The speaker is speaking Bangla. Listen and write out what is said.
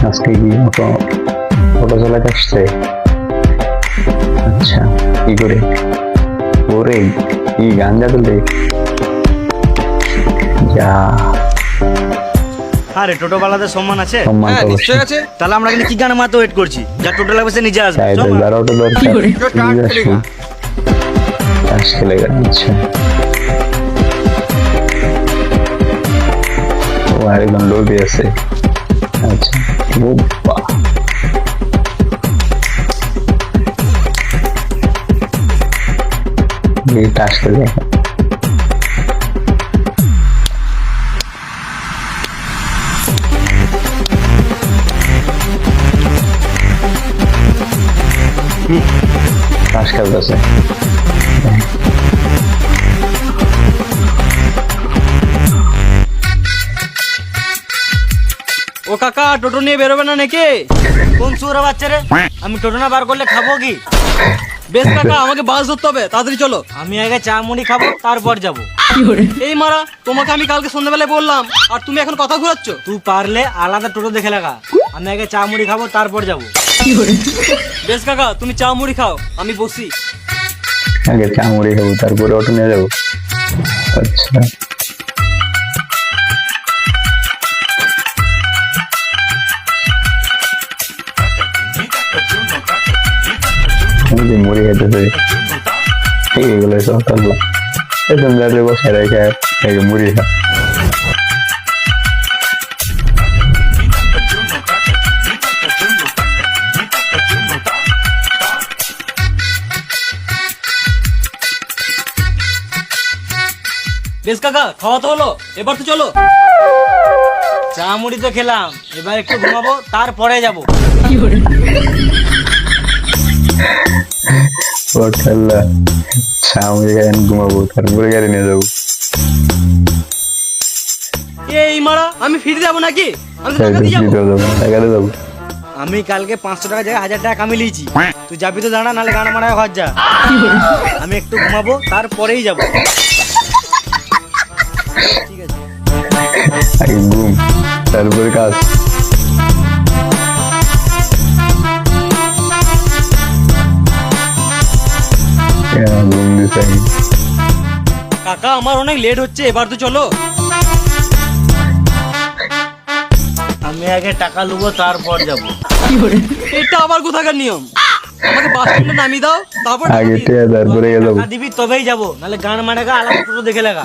আজকে কি অটো চালাতে আসছে? আচ্ছা, কি করে? ওরে কি গাঞ্জা তুলতে যা। আরে টোটোওয়ালাদের সম্মান আছে? সম্মান তো নিশ্চয়ই আছে। তাহলে আমরা কিন্তু কি গানে মাত্র ওয়েট করছি? যা টোটো লাগবে সে নিজে আসবে। চাই চল তো, না। যার অটো দরকার নিজে আসুন। তাস খেলেগা। আচ্ছা, ও আরেকজন লোভী আছে। আচ্ছা, ও বাহ, এই তাস খেলে তাস খেলতেছে। ও কাকা, টোটো নিয়ে বেরোবে না নাকি? কোন সুরা বাচ্চা রে? আমি টোটো না বার করলে খাবো কি? বেশ কাকা, আমাকে বাস ধরতে হবে, তাড়াতাড়ি চলো। আমি আগে চা মুড়ি খাবো, তারপর যাবো। এই মারা, তোমাকে আমি কালকে সন্ধ্যাবেলায় বললাম, আর তুমি এখন কথা ঘুরাচ্ছ। তুই পারলে আলাদা টোটো দেখে লাগা। আমি আগে চা মুড়ি খাবো, তারপর যাবো। বেশ কাকা, তুমি চা মুড়ি খাও, আমি বসি। আগে চা মুড়ি খাবো, তারপরে অটো নিয়ে যাবো। আচ্ছা, আমি যে মুড়ি খাইতেছে ঠিক এগুলো সব থাকবো। এখন যাতে বসে রেখে আগে মুড়ি খা। বেশ কাকা, খাওয়া তো হলো, এবার তো চলো। চা মুড়ি তো খেলাম, এবার একটু ঘুমাবো, তারপরে যাবো। ও ঠাল্লা, চা মুড়ি খাই ঘুমাবো, তারপরে গাড়ি নিয়ে যাবো। এই মারা, আমি ফিরে যাবো নাকি? আমি তো তাই টাকা তো, দিয়ে যাবো। দিতেও যাবো, টাকাতে যাবো। আমি কালকে 500 টাকা জায়গায় 1000 টাকা কামিয়ে লিয়েছি। তুই যাবি তো দাঁড়া, নাহলে গান মারায় ঘর যা। আমি একটু ঘুমাবো, তারপরেই যাবো। ঠিক আছে। আগে ঘুম, তারপরে কাজ। ঘুম দিতে হবে। কাকা, আমার অনেক লেট হচ্ছে, এবার তো চলো। আমি আগে টাকা লুবো, তারপর যাবো। এটা আবার কোথাকার নিয়ম? আমাকে বাস স্ট্যান্ডে নামিয়ে দাও, তারপর টাকা আগে দিয়ে দাও। তারপরে যাবো। টাকা দিবি তবেই যাবো, নাহলে গান মারাগা আলাদা টোটো দেখে লাগা।